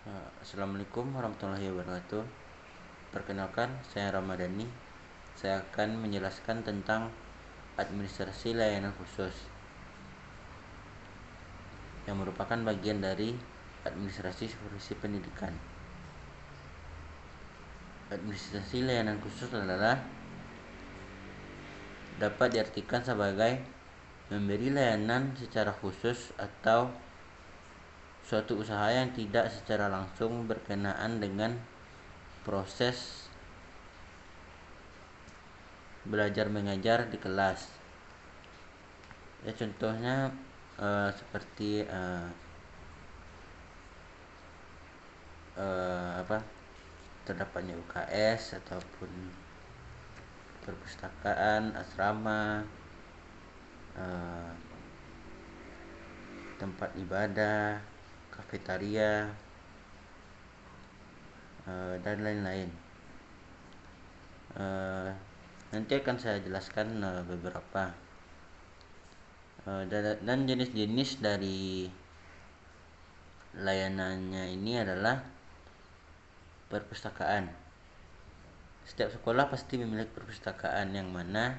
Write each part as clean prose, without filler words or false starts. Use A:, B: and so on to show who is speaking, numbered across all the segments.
A: Assalamualaikum warahmatullahi wabarakatuh. Perkenalkan, saya Ramadhani. Saya akan menjelaskan tentang administrasi layanan khusus yang merupakan bagian dari administrasi supervisi pendidikan. Administrasi layanan khusus adalah dapat diartikan sebagai memberi layanan secara khusus atau suatu usaha yang tidak secara langsung berkenaan dengan proses belajar mengajar di kelas. Ya, contohnya seperti terdapatnya UKS ataupun perpustakaan, asrama, tempat ibadah, kafetaria, dan lain-lain. Nanti akan saya jelaskan beberapa dan jenis-jenis dari layanannya ini adalah perpustakaan. Setiap sekolah pasti memiliki perpustakaan, yang mana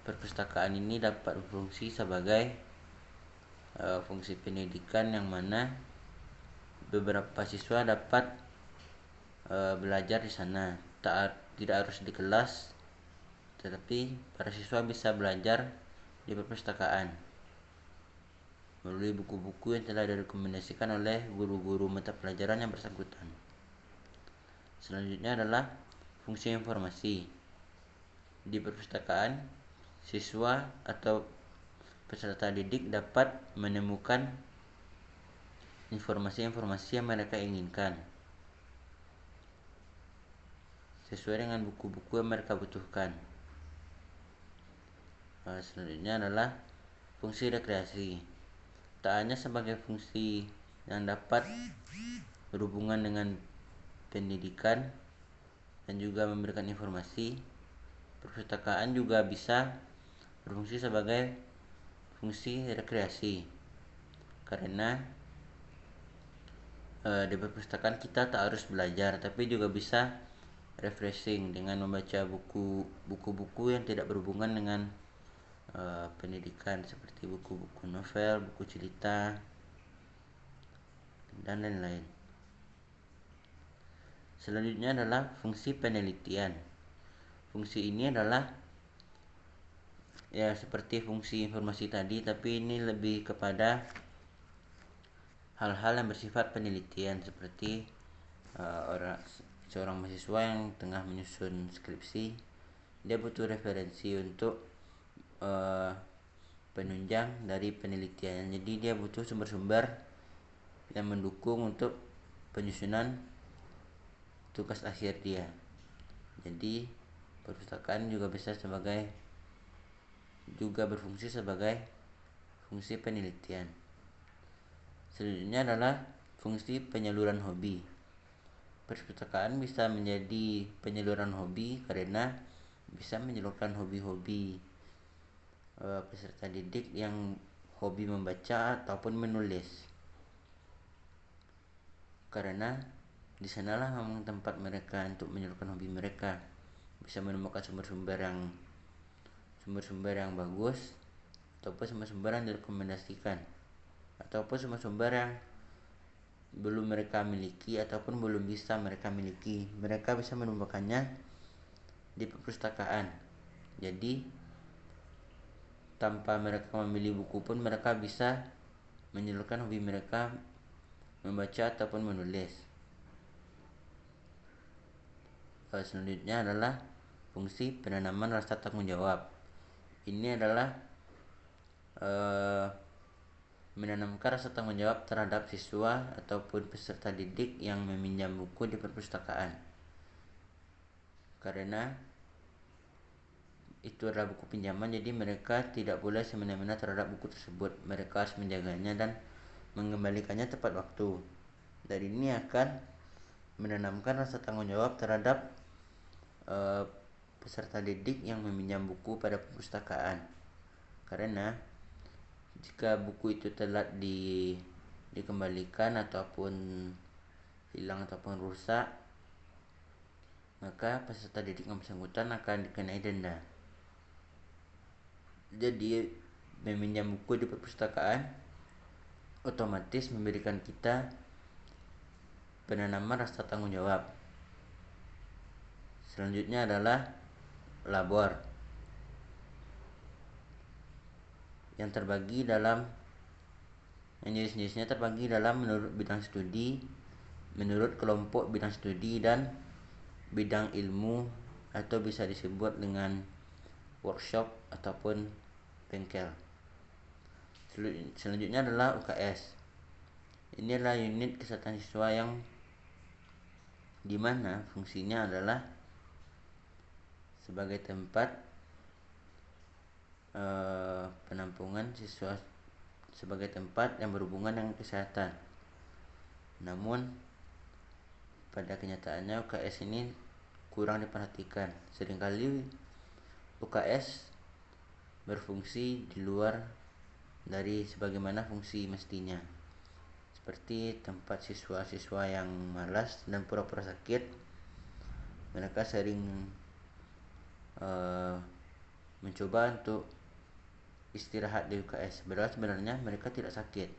A: perpustakaan ini dapat berfungsi sebagai fungsi pendidikan, yang mana beberapa siswa dapat belajar di sana. Tidak harus di kelas, tetapi para siswa bisa belajar di perpustakaan melalui buku-buku yang telah direkomendasikan oleh guru-guru mata pelajaran yang bersangkutan. Selanjutnya adalah fungsi informasi. Di perpustakaan, siswa atau peserta didik dapat menemukan informasi-informasi yang mereka inginkan sesuai dengan buku-buku yang mereka butuhkan. Selanjutnya adalah fungsi rekreasi. Tak hanya sebagai fungsi yang dapat berhubungan dengan pendidikan dan juga memberikan informasi, perpustakaan juga bisa berfungsi sebagai fungsi rekreasi, karena di perpustakaan kita tak harus belajar, tapi juga bisa refreshing dengan membaca buku-buku yang tidak berhubungan dengan pendidikan, seperti buku-buku novel, buku cerita, dan lain-lain. Selanjutnya adalah fungsi penelitian. Fungsi ini adalah ya seperti fungsi informasi tadi, tapi ini lebih kepada hal-hal yang bersifat penelitian, seperti seorang mahasiswa yang tengah menyusun skripsi, dia butuh referensi untuk penunjang dari penelitian. Jadi dia butuh sumber-sumber yang mendukung untuk penyusunan tugas akhir dia. Jadi perpustakaan juga berfungsi sebagai fungsi penelitian. Selanjutnya adalah fungsi penyaluran hobi. Perpustakaan bisa menjadi penyaluran hobi karena bisa menyalurkan hobi-hobi peserta didik yang hobi membaca ataupun menulis, karena di sanalah memang tempat mereka untuk menyalurkan hobi mereka. Bisa menemukan sumber-sumber yang bagus, ataupun sumber-sumber yang direkomendasikan, ataupun sumber-sumber yang belum mereka miliki ataupun belum bisa mereka miliki. Mereka bisa menemukannya di perpustakaan. Jadi tanpa mereka memilih buku pun mereka bisa menyalurkan hobi mereka membaca ataupun menulis. Selanjutnya adalah fungsi penanaman rasa tanggung jawab. Ini adalah menanamkan rasa tanggung jawab terhadap siswa ataupun peserta didik yang meminjam buku di perpustakaan, karena itu adalah buku pinjaman, jadi mereka tidak boleh semena-mena terhadap buku tersebut. Mereka harus menjaganya dan mengembalikannya tepat waktu. Dan ini akan menanamkan rasa tanggung jawab terhadap peserta didik yang meminjam buku pada perpustakaan, karena jika buku itu telat dikembalikan ataupun hilang ataupun rusak, maka peserta didik yang bersangkutan akan dikenai denda. Jadi meminjam buku di perpustakaan otomatis memberikan kita penanaman rasa tanggung jawab. Selanjutnya adalah labor yang terbagi dalam jenis-jenisnya terbagi dalam menurut bidang studi, menurut kelompok bidang studi, dan bidang ilmu, atau bisa disebut dengan workshop ataupun bengkel. Selanjutnya adalah UKS. Ini adalah unit kesehatan siswa yang dimana fungsinya adalah sebagai tempat penampungan siswa, sebagai tempat yang berhubungan dengan kesehatan. Namun pada kenyataannya UKS ini kurang diperhatikan. Seringkali UKS berfungsi di luar dari sebagaimana fungsi mestinya, seperti tempat siswa-siswa yang malas dan pura-pura sakit. Mereka sering mencoba untuk istirahat di UKS, padahal sebenarnya mereka tidak sakit.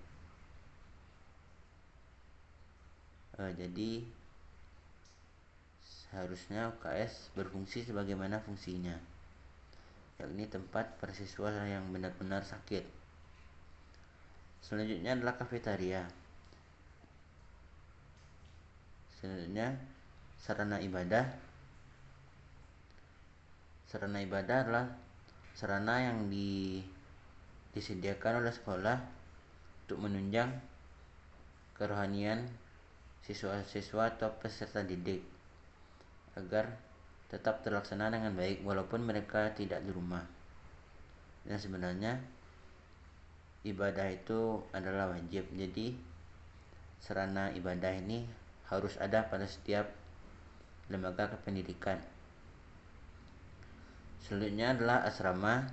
A: Jadi seharusnya UKS berfungsi sebagaimana fungsinya, yakni tempat para siswa yang benar-benar sakit. Selanjutnya adalah kafetaria. Selanjutnya sarana ibadah. Sarana ibadah adalah sarana yang disediakan oleh sekolah untuk menunjang kerohanian siswa-siswa atau peserta didik agar tetap terlaksana dengan baik walaupun mereka tidak di rumah. Dan sebenarnya ibadah itu adalah wajib, jadi sarana ibadah ini harus ada pada setiap lembaga kependidikan. Selanjutnya adalah asrama,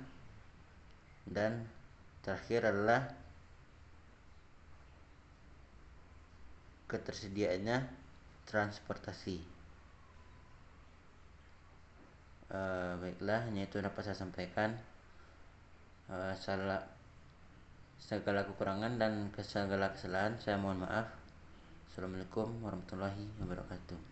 A: dan terakhir adalah ketersediaannya transportasi. Baiklah, hanya itu dapat saya sampaikan. Segala kekurangan dan segala kesalahan saya mohon maaf. Assalamualaikum warahmatullahi wabarakatuh.